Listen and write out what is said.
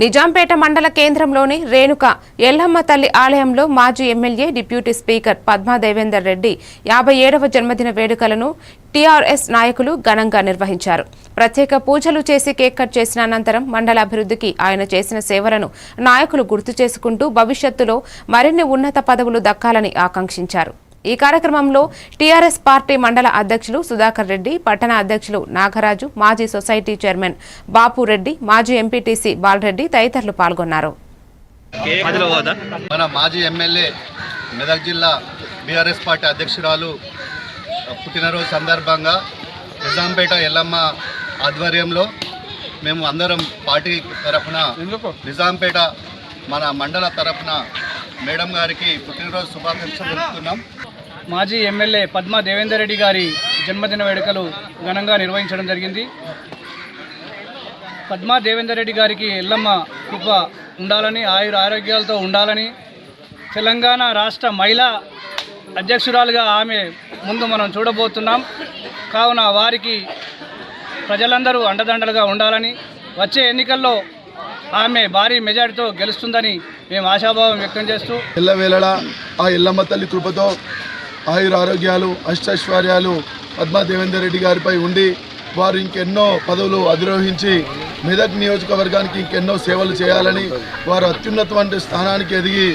నిజాంపేట మండల కేంద్రంలోని రేణుక ఎల్లమ్మ తల్లి ఆలయంలో మాజీ MLA deputy speaker Padma Devender Reddy 57వ జన్మదిన వేడుకలను టీఆర్ఎస్ నాయకులు ఘనంగా నిర్వహించారు. ప్రత్యేక పూజలు చేసి కేక్ కట్ చేసిన అనంతరం మండల అభివృద్ధికి ఆయన చేసిన సేవలను నాయకులు గుర్తు చేసుకుంటూ భవిష్యత్తులో మరిన్ని ఉన్నత పదవులు దక్కాలని ఆకాంక్షించారు. ఈ కార్యక్రమంలో టీఆర్ఎస్ పార్టీ మండల అధ్యక్షులు సుధాకర్ రెడ్డి, పట్టణ అధ్యక్షులు నాగరాజు, మాజీ సొసైటీ చైర్మన్ బాపురెడ్డి, మాజీ ఎంపీటీసీ బాలరెడ్డి తదితరులు పాల్గొన్నారు. మన మాజీ ఎమ్మెల్యే మెదక్ జిల్లా బీఆర్ఎస్ పార్టీ అధ్యక్షురాలు పుట్టినరోజు సందర్భంగా నిజాంపేట ఎల్లమ్మ ఆధ్వర్యంలో మేము అందరం పార్టీ తరఫున నిజాంపేట మన మండల తరఫున మేడం గారికి పుట్టినరోజు శుభాకాంక్షలు తెలుపుతున్నాం. మాజీ ఎమ్మెల్యే పద్మా దేవేందర్ రెడ్డి గారి జన్మదిన వేడుకలు ఘనంగా నిర్వహించడం జరిగింది. పద్మా దేవేందర్ రెడ్డి గారికి ఎల్లమ్మ కృప ఉండాలని, ఆరోగ్యాలతో ఉండాలని, తెలంగాణ రాష్ట్ర మహిళా అధ్యక్షురాలుగా ఆమె ముందు మనం చూడబోతున్నాం. కావున వారికి ప్రజలందరూ అండదండలుగా ఉండాలని, వచ్చే ఎన్నికల్లో ఆమె భారీ మెజార్టీతో గెలుస్తుందని మేము ఆశాభావం వ్యక్తం చేస్తూ ఎల్లవేళలా ఆ ఎల్లమ్మ తల్లి కృపతో ఆయురారోగ్యాలు అష్టైశ్వర్యాలు పద్మా దేవేందర్ రెడ్డి గారిపై ఉండి వారు ఇంకెన్నో పదవులు అధిరోహించి మెదక్ నియోజకవర్గానికి ఇంకెన్నో సేవలు చేయాలని, వారు అత్యున్నతమైన స్థానానికి ఎదిగి